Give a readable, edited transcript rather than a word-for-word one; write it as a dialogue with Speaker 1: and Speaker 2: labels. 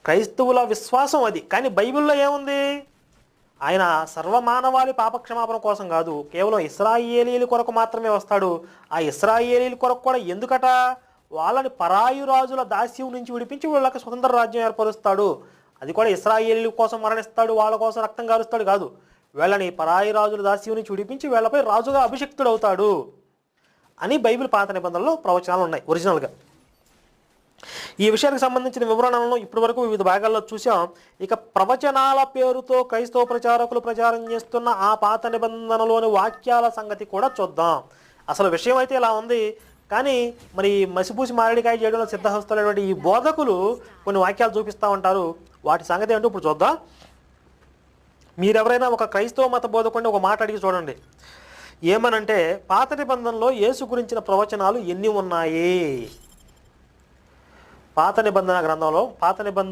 Speaker 1: క్రైస్తవుల విశ్వాసం అది. కానీ బైబిల్లో ఏముంది? ఆయన సర్వమానవాళి పాపక్షమాపణ కోసం కాదు, కేవలం ఇశ్రాయేలీయుల కొరకు మాత్రమే వస్తాడు. ఆ ఇశ్రాయేలీయుల కొరకు కూడా ఎందుకట? వాళ్ళని పరాయి రాజుల దాస్యం నుంచి విడిపించి వీళ్ళకి స్వతంత్ర రాజ్యం ఏర్పరుస్తాడు. అది కూడా ఇశ్రాయేలీయుల కోసం మరణిస్తాడు, వాళ్ళ కోసం రక్తం గారుస్తాడు కాదు. వీళ్ళని పరాయి రాజుల దాస్యం నుంచి విడిపించి వీళ్ళపై రాజుగా అభిషిక్తుడు అవుతాడు అని బైబిల్ పాత నిబంధనలో ప్రవచనాలు ఉన్నాయి ఒరిజినల్గా. ఈ విషయానికి సంబంధించిన వివరణలను ఇప్పటి వరకు వివిధ భాగాల్లో చూసాం. ఇక ప్రవచనాల పేరుతో క్రైస్తవ ప్రచారకులు ప్రచారం చేస్తున్న ఆ పాత నిబంధనలోని వాక్యాల సంగతి కూడా చూద్దాం. అసలు విషయం అయితే ఇలా ఉంది, కానీ మరి మసిపూసి మారేడికాయ చేయడంలో సిద్ధహస్తులైనటువంటి ఈ బోధకులు కొన్ని వాక్యాలు చూపిస్తూ ఉంటారు. వాటి సంగతి ఏంటో ఇప్పుడు చూద్దాం. మీరెవరైనా ఒక క్రైస్తవ మత బోధకుడిని ఒక మాట అడిగి చూడండి. ఏమనంటే, పాత నిబంధనలో యేసు గురించిన ప్రవచనాలు ఎన్ని ఉన్నాయి? పాత నిబంధన గ్రంథంలో, పాత నిబంధన